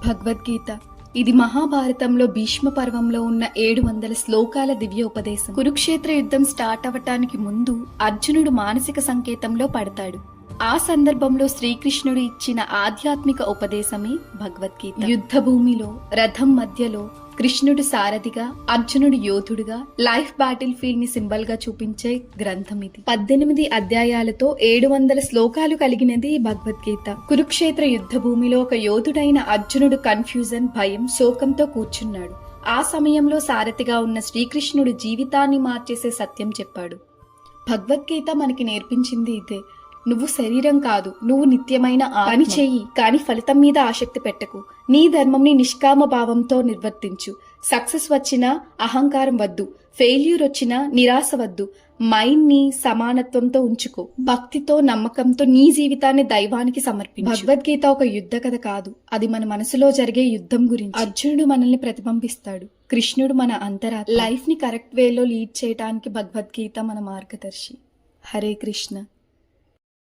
భగవద్గీత ఇది మహాభారతంలో భీష్మ పర్వంలో ఉన్న 700 శ్లోకాల దివ్య ఉపదేశం. కురుక్షేత్ర యుద్ధం స్టార్ట్ అవటానికి ముందు అర్జునుడు మానసిక సంకేతంలో పడతాడు. ఆ సందర్భంలో శ్రీకృష్ణుడు ఇచ్చిన ఆధ్యాత్మిక ఉపదేశమే భగవద్గీత. యుద్ధ భూమిలో రథం మధ్యలో కృష్ణుడు సారథిగా, అర్జునుడు యోధుడుగా, లైఫ్ బ్యాటిల్ ఫీల్డ్ ని సింబల్ గా చూపించే గ్రంథం ఇది. 18 అధ్యాయాలతో 700 శ్లోకాలు కలిగినది ఈ భగవద్గీత. కురుక్షేత్ర యుద్ధ భూమిలో ఒక యోధుడైన అర్జునుడు కన్ఫ్యూజన్, భయం, శోకంతో కూర్చున్నాడు. ఆ సమయంలో సారథిగా ఉన్న శ్రీకృష్ణుడు జీవితాన్ని మార్చేసే సత్యం చెప్పాడు. భగవద్గీత మనకి నేర్పించింది ఇదే. నువ్వు శరీరం కాదు, నువ్వు నిత్యమైన పని చెయ్యి, కానీ ఫలితం మీద ఆసక్తి పెట్టకు. నీ ధర్మంని నిష్కామ భావంతో నిర్వర్తించు. సక్సెస్ వచ్చినా అహంకారం వద్దు, ఫెయిల్యూర్ వచ్చినా నిరాశ వద్దు. మైండ్ ని సమానత్వంతో ఉంచుకో. భక్తితో, నమ్మకంతో నీ జీవితాన్ని దైవానికి సమర్పించు. భగవద్గీత ఒక యుద్ధ కథ కాదు, అది మన మనసులో జరిగే యుద్ధం గురించి. అర్జునుడు మనల్ని ప్రతిబింబిస్తాడు, కృష్ణుడు మన అంతరాత్మ. లైఫ్ ని కరెక్ట్ వేలో లీడ్ చేయడానికి భగవద్గీత మన మార్గదర్శి. హరే కృష్ణ.